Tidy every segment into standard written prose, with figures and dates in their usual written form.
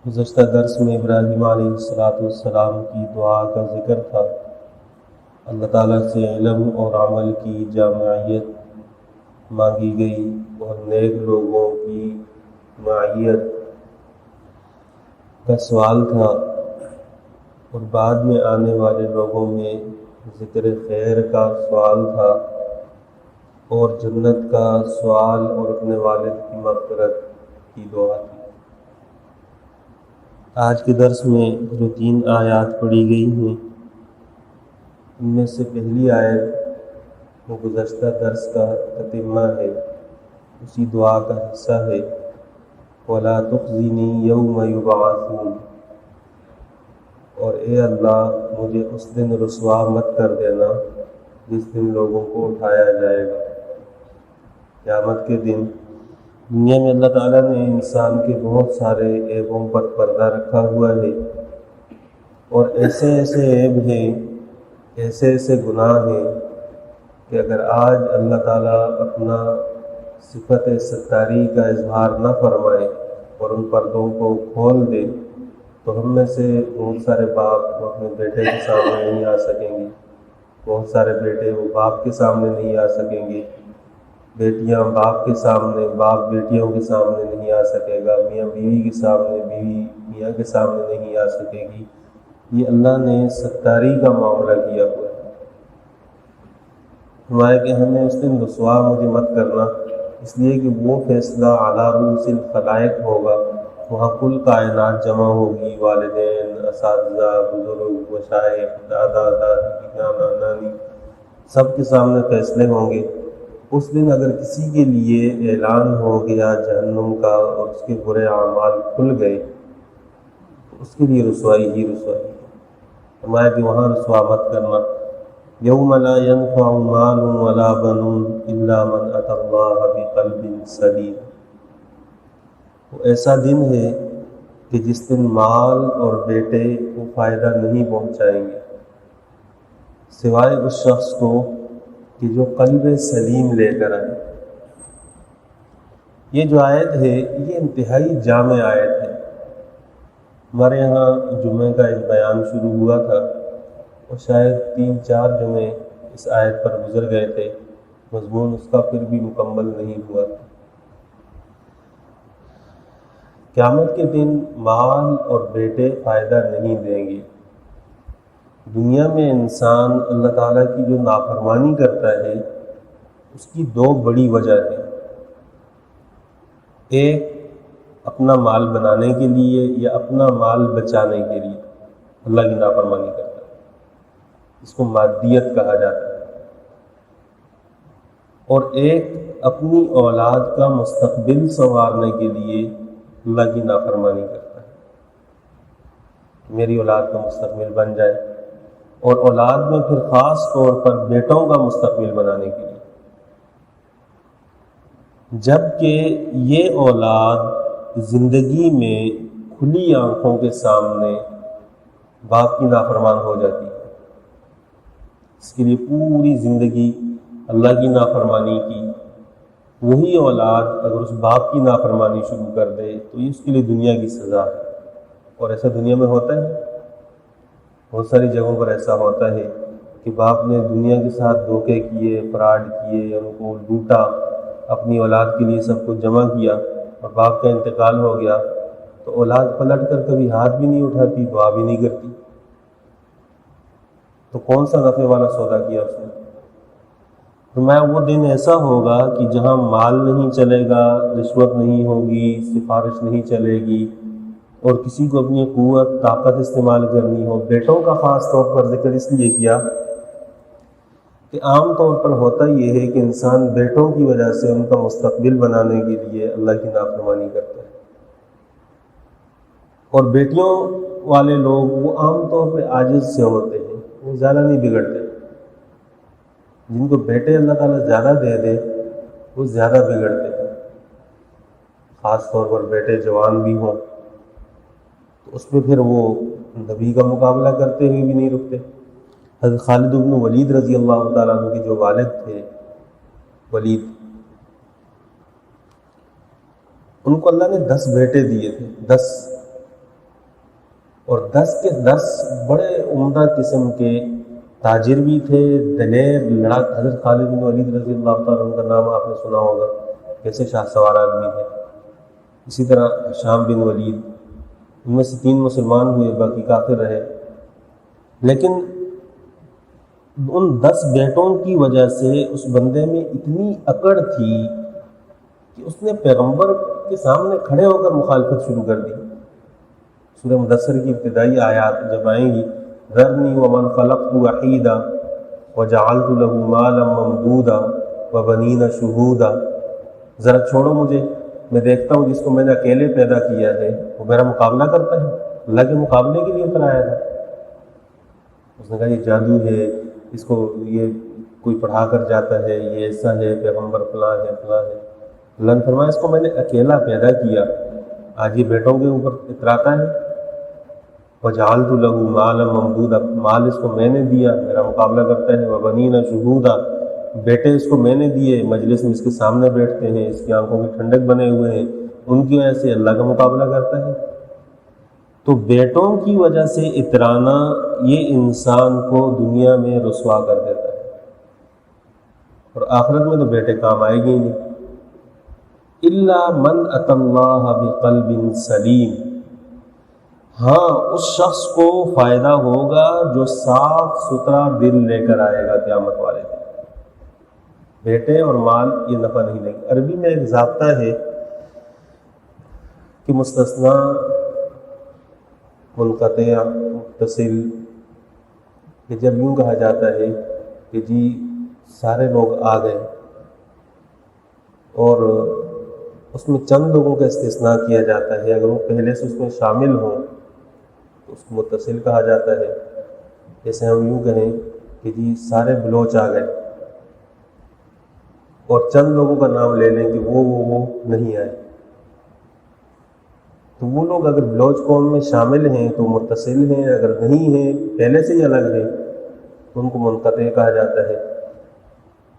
گزشتہ درس میں ابراہیم علیہ السلام کی دعا کا ذکر تھا۔ اللہ تعالیٰ سے علم اور عمل کی جامعیت مانگی گئی اور نیک لوگوں کی معیت کا سوال تھا، اور بعد میں آنے والے لوگوں میں ذکر خیر کا سوال تھا اور جنت کا سوال اور اپنے والد کی مغفرت کی دعا تھی۔ آج کے درس میں جو 3 آیات پڑھی گئی ہیں، ان میں سے پہلی آیت وہ گزشتہ درس کا تتمہ ہے، اسی دعا کا حصہ ہے۔ وَلَا تُخْزِنِي يَوْمَ يُبْعَثُونَ، اور اے اللہ مجھے اس دن رسوا مت کر دینا جس دن لوگوں کو اٹھایا جائے گا۔ قیامت کے دن دنیا میں اللہ تعالیٰ نے انسان کے بہت سارے عیبوں پر پردہ رکھا ہوا ہے، اور ایسے ایسے عیب ہیں، ایسے ایسے گناہ ہیں کہ اگر آج اللہ تعالیٰ اپنا صفت ستاری کا اظہار نہ فرمائے اور ان پردوں کو کھول دے تو ہم میں سے بہت سارے باپ وہ اپنے بیٹے کے سامنے نہیں آ سکیں گے، بہت سارے بیٹے وہ باپ کے سامنے نہیں آ سکیں گے، بیٹیاں باپ کے سامنے، باپ بیٹیوں کے سامنے نہیں آ سکے گا، میاں بیوی کے سامنے، بیوی میاں کے سامنے نہیں آ سکے گی۔ یہ اللہ نے ستاری کا معاملہ کیا ہوا ہے۔ فرمایا کہ ہمیں اس دن رسوا مجھے مت کرنا، اس لیے کہ وہ فیصلہ علی رؤوس الخلائق ہوگا، وہاں کل کائنات جمع ہوگی، والدین، اساتذہ، بزرگ، مشائخ، دادا دادی، نانا نانی، سب کے سامنے فیصلے ہوں گے۔ اس دن اگر کسی کے لیے اعلان ہو گیا جہنم کا اور اس کے برے اعمال کھل گئے تو اس کے لیے رسوائی ہی رسوائی ہے۔ فرمایا کہ وہاں رسوا مت کرنا۔ یوم لا ينفع مال ولا بنون الا من اتى الله بقلب سلیم، وہ ایسا دن ہے کہ جس دن مال اور بیٹے کو فائدہ نہیں پہنچائیں گے سوائے اس شخص کو کہ جو قلب سلیم لے کر آئے۔ یہ جو آیت ہے یہ انتہائی جامع آیت ہے۔ ہمارے یہاں جمعہ کا ایک بیان شروع ہوا تھا اور شاید 3-4 جمعے اس آیت پر گزر گئے تھے، مضمون اس کا پھر بھی مکمل نہیں ہوا تھا۔ قیامت کے دن مال اور بیٹے فائدہ نہیں دیں گے۔ دنیا میں انسان اللہ تعالیٰ کی جو نافرمانی کرتا ہے اس کی 2 بڑی وجہ ہیں۔ ایک اپنا مال بنانے کے لیے یا اپنا مال بچانے کے لیے اللہ کی نافرمانی کرتا ہے، اس کو مادیت کہا جاتا ہے۔ اور ایک اپنی اولاد کا مستقبل سنوارنے کے لیے اللہ کی نافرمانی کرتا ہے کہ میری اولاد کا مستقبل بن جائے، اور اولاد میں پھر خاص طور پر بیٹوں کا مستقبل بنانے کے لیے، جبکہ یہ اولاد زندگی میں کھلی آنکھوں کے سامنے باپ کی نافرمان ہو جاتی ہے، اس کے لیے پوری زندگی اللہ کی نافرمانی کی۔ وہی اولاد اگر اس باپ کی نافرمانی شروع کر دے تو یہ اس کے لیے دنیا کی سزا ہے، اور ایسا دنیا میں ہوتا ہے، بہت ساری جگہوں پر ایسا ہوتا ہے کہ باپ نے دنیا کے ساتھ دھوکے کیے، فراڈ کیے، ان کو لوٹا، اپنی اولاد کے لیے سب کچھ جمع کیا، اور باپ کا انتقال ہو گیا تو اولاد پلٹ کر کبھی ہاتھ بھی نہیں اٹھاتی، دعا بھی نہیں کرتی، تو کون سا نفع والا سودا کیا اس نے؟ فرمایا وہ دن ایسا ہوگا کہ جہاں مال نہیں چلے گا، رشوت نہیں ہوگی، سفارش نہیں چلے گی، اور کسی کو اپنی قوت طاقت استعمال کرنی ہو۔ بیٹوں کا خاص طور پر ذکر اس لیے کیا کہ عام طور پر ہوتا یہ ہے کہ انسان بیٹوں کی وجہ سے ان کا مستقبل بنانے کے لیے اللہ کی نافرمانی کرتا ہے، اور بیٹیوں والے لوگ وہ عام طور پہ عاجز سے ہوتے ہیں، وہ زیادہ نہیں بگڑتے۔ جن کو بیٹے اللہ تعالیٰ زیادہ دے دے وہ زیادہ بگڑتے ہیں، خاص طور پر بیٹے جوان بھی ہوں تو اس میں پھر وہ نبی کا مقابلہ کرتے ہوئے بھی نہیں رکتے۔ حضرت خالد بن ولید رضی اللہ تعالیٰ عنہ کے جو والد تھے ولید، ان کو اللہ نے 10 بیٹے دیے تھے، 10 اور 10 کے 10 بڑے عمدہ قسم کے تاجر بھی تھے، دلیر لڑاک۔ حضرت خالد بن ولید رضی اللہ تعالیٰ عنہ کا نام آپ نے سنا ہوگا، کیسے شاہ سوار آدمی تھے۔ اسی طرح ہشام بن ولید، ان میں سے 3 مسلمان ہوئے، باقی کافر رہے۔ لیکن ان 10 بیٹوں کی وجہ سے اس بندے میں اتنی اکڑ تھی کہ اس نے پیغمبر کے سامنے کھڑے ہو کر مخالفت شروع کر دی۔ سورہ مدثر کی ابتدائی آیات جب آئیں گی، ذرنی ومن خلقت وحیدا وجعلت له مالا ممدودا وبنین شہودا، ذرا چھوڑو مجھے، میں دیکھتا ہوں جس کو میں نے اکیلے پیدا کیا ہے وہ میرا مقابلہ کرتا ہے۔ اللہ کے مقابلے کے لیے اترایا تھا۔ اس نے کہا یہ جادو ہے، اس کو یہ کوئی پڑھا کر جاتا ہے، یہ ایسا ہے، پیغمبر فلاں ہے فلاں ہے۔ اللہ نے فرمایا اس کو میں نے اکیلا پیدا کیا، آج یہ بیٹوں کے اوپر اتراتا ہے۔ وجعلت له مالا ممدودا، مال اس کو میں نے دیا، میرا مقابلہ کرتا ہے۔ وبنین شہودا، بیٹے اس کو میں نے دیے، مجلس میں اس کے سامنے بیٹھتے ہیں، اس کی آنکھوں کی ٹھنڈک بنے ہوئے ہیں، ان کی وجہ سے اللہ کا مقابلہ کرتا ہے۔ تو بیٹوں کی وجہ سے اترانا یہ انسان کو دنیا میں رسوا کر دیتا ہے، اور آخرت میں تو بیٹے کام آئے گے ہی نہیں۔ الا من اتى اللہ بقلب سلیم، ہاں اس شخص کو فائدہ ہوگا جو صاف ستھرا دل لے کر آئے گا قیامت والے دن۔ بیٹے اور مال یہ نفع نہیں دیں گے۔ عربی میں ایک ضابطہ ہے کہ مستثنا، منقطع، متصل، کہ جب یوں کہا جاتا ہے کہ جی سارے لوگ آ گئے اور اس میں چند لوگوں کا استثناء کیا جاتا ہے، اگر وہ پہلے سے اس میں شامل ہوں تو اس کو متصل کہا جاتا ہے۔ جیسے ہم یوں کہیں کہ جی سارے بلوچ آ گئے اور چند لوگوں کا نام لے لیں کہ وہ نہیں آئے، تو وہ لوگ اگر بلوچ قوم میں شامل ہیں تو متصل ہیں، اگر نہیں ہیں پہلے سے ہی الگ ہیں تو ان کو منقطع کہا جاتا ہے۔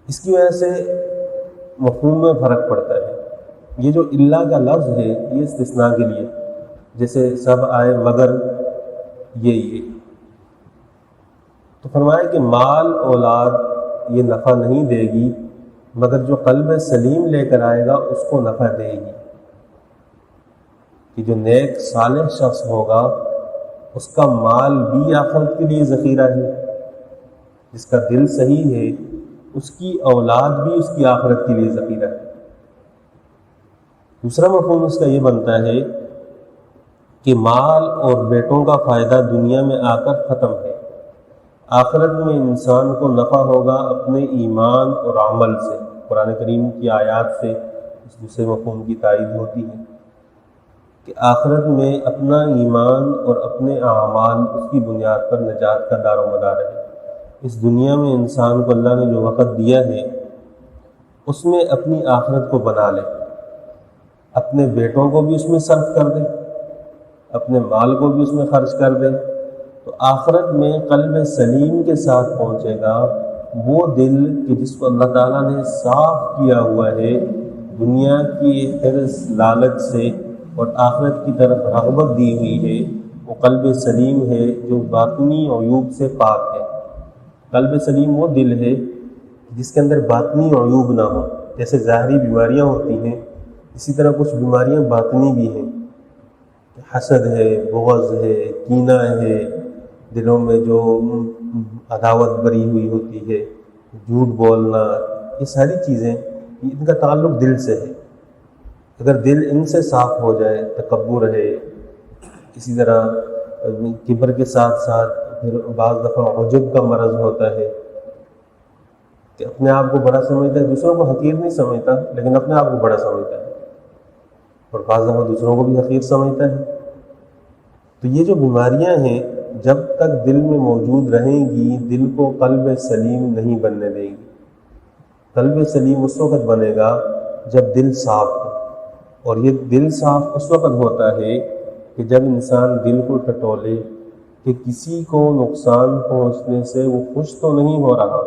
اس کی وجہ سے مفہوم میں فرق پڑتا ہے۔ یہ جو الا کا لفظ ہے یہ استثناء کے لیے، جیسے سب آئے مگر یہ تو فرمایا کہ مال اولاد یہ نفع نہیں دے گی، مگر جو قلب سلیم لے کر آئے گا اس کو نفع دے گی۔ کہ جو نیک صالح شخص ہوگا اس کا مال بھی آخرت کے لیے ذخیرہ ہے، جس کا دل صحیح ہے اس کی اولاد بھی اس کی آخرت کے لیے ذخیرہ ہے۔ دوسرا مفہوم اس کا یہ بنتا ہے کہ مال اور بیٹوں کا فائدہ دنیا میں آ کر ختم ہے، آخرت میں انسان کو نفع ہوگا اپنے ایمان اور عمل سے۔ قرآن کریم کی آیات سے اس دوسرے مفہوم کی تائید ہوتی ہے کہ آخرت میں اپنا ایمان اور اپنے اعمال اس کی بنیاد پر نجات کا دار و مدار ہے۔ اس دنیا میں انسان کو اللہ نے جو وقت دیا ہے اس میں اپنی آخرت کو بنا لے، اپنے بیٹوں کو بھی اس میں صرف کر دے، اپنے مال کو بھی اس میں خرچ کر دے، تو آخرت میں قلب سلیم کے ساتھ پہنچے گا۔ وہ دل کہ جس کو اللہ تعالیٰ نے صاف کیا ہوا ہے دنیا کی حرص لالچ سے اور آخرت کی طرف رغبت دی ہوئی ہے، وہ قلب سلیم ہے جو باطنی عیوب سے پاک ہے۔ قلب سلیم وہ دل ہے جس کے اندر باطنی عیوب نہ ہو۔ جیسے ظاہری بیماریاں ہوتی ہیں اسی طرح کچھ بیماریاں باطنی بھی ہیں، حسد ہے، بغض ہے، کینہ ہے، دلوں میں جو عداوت بری ہوئی ہوتی ہے، جھوٹ بولنا، یہ ساری چیزیں ان کا تعلق دل سے ہے۔ اگر دل ان سے صاف ہو جائے، تکبر ہے، اسی طرح کبر کے ساتھ ساتھ پھر بعض دفعہ عجب کا مرض ہوتا ہے کہ اپنے آپ کو بڑا سمجھتا ہے، دوسروں کو حقیر نہیں سمجھتا لیکن اپنے آپ کو بڑا سمجھتا ہے، اور بعض دفعہ دوسروں کو بھی حقیر سمجھتا ہے۔ تو یہ جو بیماریاں ہیں جب تک دل میں موجود رہیں گی دل کو قلب سلیم نہیں بننے دیں گی۔ قلب سلیم اس وقت بنے گا جب دل صاف ہو، اور یہ دل صاف اس وقت ہوتا ہے کہ جب انسان دل کو ٹٹولے کہ کسی کو نقصان پہنچنے سے وہ خوش تو نہیں ہو رہا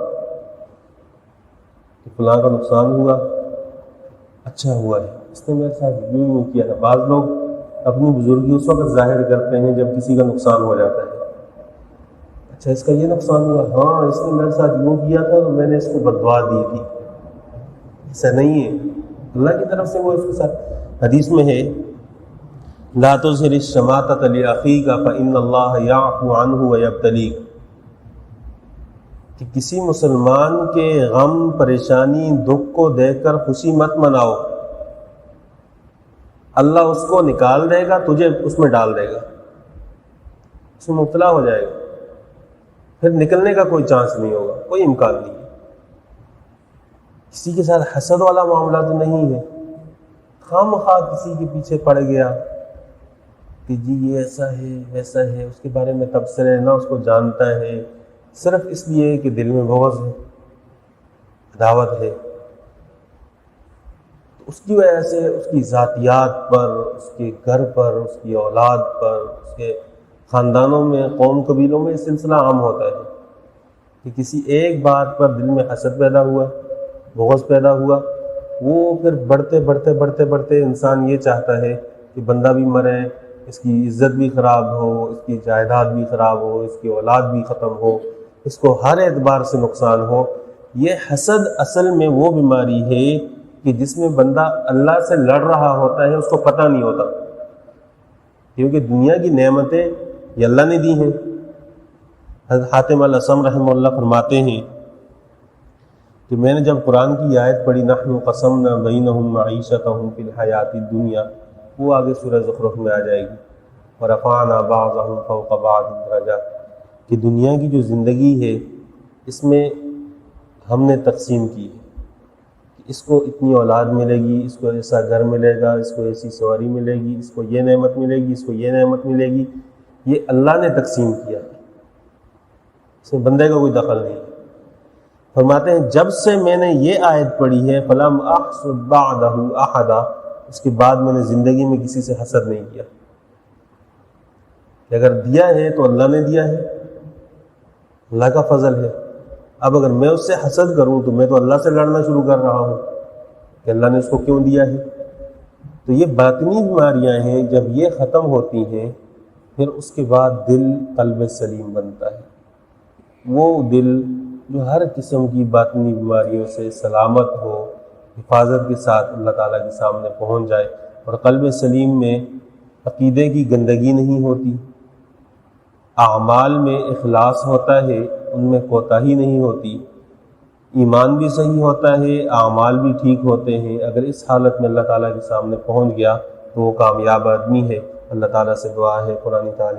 کہ فلاں کا نقصان ہوا، اچھا ہوا ہے، اس نے میرے ساتھ یوں کیا تھا۔ بعض لوگ اپنی بزرگی اس وقت ظاہر کرتے ہیں جب کسی کا نقصان ہو جاتا ہے. اچھا اس کا یہ نقصان ہوا، ہاں اس نے میرے ساتھ یوں کیا تھا تو میں نے اس کو بددعا دی تھی. ایسا نہیں ہے، اللہ کی طرف سے وہ اس کے ساتھ. حدیث میں ہے لا تظہر الشماتۃ لأخیک فإن اللہ یعفو عنہ ویبتلیک، کہ کسی مسلمان کے غم، پریشانی، دکھ کو دیکھ کر خوشی مت مناؤ. اللہ اس کو نکال دے گا، تجھے اس میں ڈال دے گا، اس میں مبتلا ہو جائے گا، پھر نکلنے کا کوئی چانس نہیں ہوگا، کوئی امکان نہیں ہے. کسی کے ساتھ حسد والا معاملہ تو نہیں ہے، خام خواہ کسی کے پیچھے پڑ گیا کہ جی یہ ایسا ہے ایسا ہے، اس کے بارے میں تبصرے، نہ اس کو جانتا ہے، صرف اس لیے کہ دل میں بغض ہے، عداوت ہے. اس کی وجہ سے اس کی ذاتیات پر، اس کے گھر پر، اس کی اولاد پر، اس کے خاندانوں میں، قوم قبیلوں میں یہ سلسلہ عام ہوتا ہے کہ کسی ایک بات پر دل میں حسد پیدا ہوا، بغض پیدا ہوا، وہ پھر بڑھتے بڑھتے بڑھتے بڑھتے انسان یہ چاہتا ہے کہ بندہ بھی مرے، اس کی عزت بھی خراب ہو، اس کی جائیداد بھی خراب ہو، اس کی اولاد بھی ختم ہو، اس کو ہر اعتبار سے نقصان ہو. یہ حسد اصل میں وہ بیماری ہے کہ جس میں بندہ اللہ سے لڑ رہا ہوتا ہے، اس کو پتہ نہیں ہوتا، کیونکہ دنیا کی نعمتیں یہ اللہ نے دی ہیں. حضرت حاتم الاسم رحمہ اللہ فرماتے ہیں کہ میں نے جب قرآن کی آیت پڑھی نحن قسمنا بینہم معیشتہم فی الحیات الدنیا، وہ آگے سورہ زخرف میں آ جائے گی، ورفعنا بعضہم فوق بعض درجات، کہ دنیا کی جو زندگی ہے اس میں ہم نے تقسیم کی ہے، اس کو اتنی اولاد ملے گی، اس کو ایسا گھر ملے گا، اس کو ایسی سواری ملے گی، اس کو یہ نعمت ملے گی، اس کو یہ نعمت ملے گی. یہ اللہ نے تقسیم کیا ہے، اس میں بندے کا کوئی دخل نہیں. فرماتے ہیں جب سے میں نے یہ آیت پڑھی ہے فلم احسد بعدہ احدا، اس کے بعد میں نے زندگی میں کسی سے حسد نہیں کیا. کہ اگر دیا ہے تو اللہ نے دیا ہے، اللہ کا فضل ہے. اب اگر میں اس سے حسد کروں تو میں تو اللہ سے لڑنا شروع کر رہا ہوں کہ اللہ نے اس کو کیوں دیا ہے. تو یہ باطنی بیماریاں ہیں، جب یہ ختم ہوتی ہیں پھر اس کے بعد دل قلب سلیم بنتا ہے. وہ دل جو ہر قسم کی باطنی بیماریوں سے سلامت ہو، حفاظت کے ساتھ اللہ تعالیٰ کے سامنے پہنچ جائے. اور قلب سلیم میں عقیدے کی گندگی نہیں ہوتی، اعمال میں اخلاص ہوتا ہے، ان میں کوتاہی نہیں ہوتی، ایمان بھی صحیح ہوتا ہے، اعمال بھی ٹھیک ہوتے ہیں. اگر اس حالت میں اللہ تعالیٰ کے سامنے پہنچ گیا تو وہ کامیاب آدمی ہے. اللہ تعالیٰ سے دعا ہے قرآن تعالیٰ